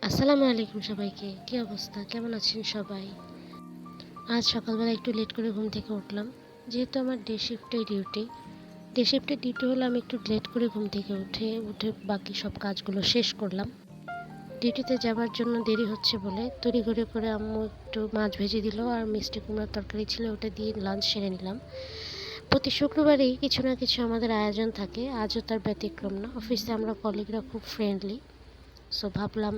আসসালামু আলাইকুম সবাইকে। কি অবস্থা, কেমন আছেন সবাই? আজ সকালবেলা একটু লেট করে ঘুম থেকে উঠলাম। যেহেতু আমার ডে শিফটে ডিউটি হলে আমি একটু লেট করে ঘুম থেকে উঠে বাকি সব কাজগুলো শেষ করলাম। ডিউটিতে যাবার জন্য দেরি হচ্ছে বলে তড়িঘড়ি করে আম্মু একটু মাছ ভেজে দিল, আর মিষ্টি কুমড়ার তরকারি ছিল, ওটা দিয়ে লাঞ্চ সেরে নিলাম। প্রতি শুক্রবারেই কিছু না কিছু আমাদের আয়োজন থাকে, আজও তার ব্যতিক্রম না। অফিসে আমরা কলিগরা খুব ফ্রেন্ডলি, সো ভাবলাম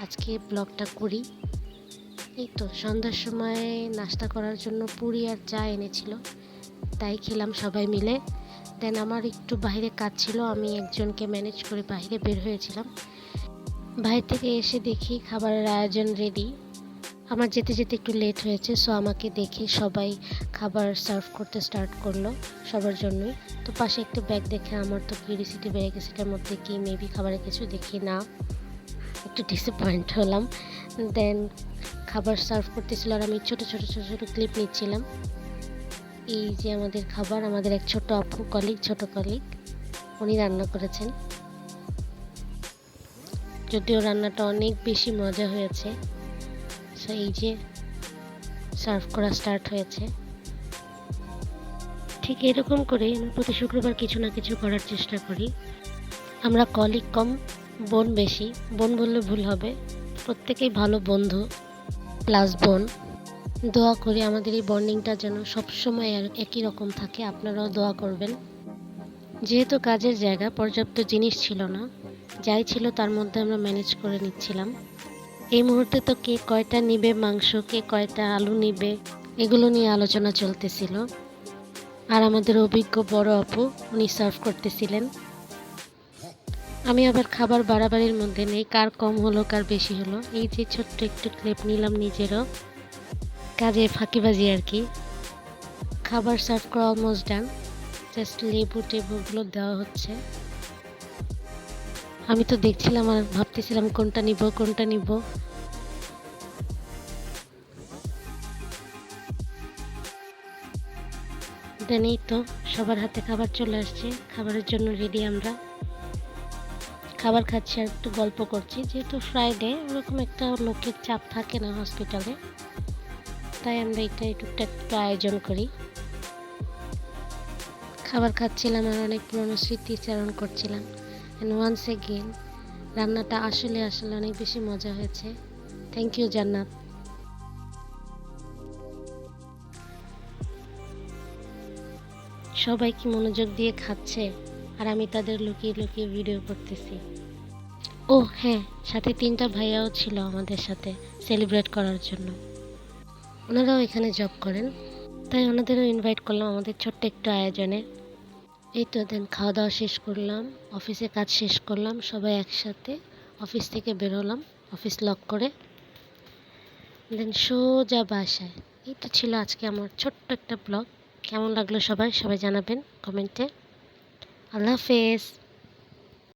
আজকে ব্লগটা করি। এই তো সন্ধ্যার সময় নাস্তা করার জন্য পুরি আর চা এনেছিল, তাই খেলাম সবাই মিলে। দেন আমার একটু বাইরে কাজ ছিল, আমি একজনকে ম্যানেজ করে বাইরে বের হয়েছিলাম। বাইরে থেকে এসে দেখি খাবারের আয়োজন রেডি। আমার যেতে যেতে একটু লেট হয়েছে, সো আমাকে দেখে সবাই খাবার সার্ভ করতে স্টার্ট করলো সবার জন্যই। তো পাশে একটা ব্যাগ দেখে আমার তো কিউরিসিটি বেড়ে গেছে, এটার মধ্যে কি মেবি খাবারের কিছু, দেখি না, একটু ডিসঅ্যাপয়েন্ট হলাম। দেন খাবার সার্ভ করতেছিল আর আমি ছোট ছোট ক্লিপ নিচ্ছিলাম। এই যে আমাদের খাবার, আমাদের এক ছোট আপু ছোট কলিগ উনি রান্না করেছেন। যদিও রান্নাটা অনেক বেশি মজা হয়েছে। সো এই যে সার্ভ করা স্টার্ট হয়েছে। ঠিক এরকম করে আমি প্রতি শুক্রবার কিছু না কিছু করার চেষ্টা করি। আমরা কলিগ কম, বোন বেশি। বোন বললে ভুল হবে, প্রত্যেকেই ভালো বন্ধু প্লাস বোন। দোয়া করি আমাদের এই বন্ডিংটা যেন সবসময় একই রকম থাকে। আপনারাও দোয়া করবেন। যেহেতু কাজের জায়গা, পর্যাপ্ত জিনিস ছিল না, যাই ছিল তার মধ্যে আমরা ম্যানেজ করে নিচ্ছিলাম। এই মুহূর্তে তো কে কয়টা নিবে মাংস, কে কয়টা আলু নিবে, এগুলো নিয়ে আলোচনা চলতেছিল। আর আমাদের অভিজ্ঞ বড় আপু উনি সার্ভ করতেছিলেন। আমি আবার খাবার বাড়াবাড়ির মধ্যে নেই, কার কম হলো কার বেশি হলো। এই যে ছোট্ট একটু ক্লিপ নিলাম নিজেরও, কাজে ফাঁকিবাজি আর কি। খাবার সার্ভ করা অলমোস্ট ডান, জাস্ট টেবুগুলো দেওয়া হচ্ছে। আমি তো দেখছিলাম আর ভাবতেছিলাম কোনটা নিব। দেন এই তো সবার হাতে খাবার চলে আসছে, খাবারের জন্য রেডি। আমরা খাবার খাচ্ছি আর একটু গল্প করছি। যেহেতু ফ্রাইডে ওরকম একটা লোকের চাপ থাকে না হসপিটালে, তাই আমরা টুকটাক একটু আয়োজন করি। খাবার খাচ্ছিলাম আর অনেক পুরনো স্মৃতিচারণ করছিলাম। অ্যান্ড ওয়ান্স এগেইন রান্নাটা আসলে অনেক বেশি মজা হয়েছে। থ্যাংক ইউ জান্নাত। সবাই কি মনোযোগ দিয়ে খাচ্ছে, আর আমি তাদের লুকিয়ে লুকিয়ে ভিডিও করতেছি। ও হ্যাঁ, সাথে 3টা ভাইয়াও ছিল আমাদের সাথে সেলিব্রেট করার জন্য। ওনারাও এখানে জব করেন, তাই ওনাদেরও ইনভাইট করলাম আমাদের ছোট্ট একটু আয়োজনে। এই তো দেন খাওয়া দাওয়া শেষ করলাম, অফিসে কাজ শেষ করলাম, সবাই একসাথে অফিস থেকে বের হলাম অফিস লক করে। দেন সোজা বাসায়। এই তো ছিল আজকে আমার ছোট্ট একটা ব্লগ। কেমন লাগলো সবাই জানাবেন কমেন্টে। আল্লাহ হাফেজ।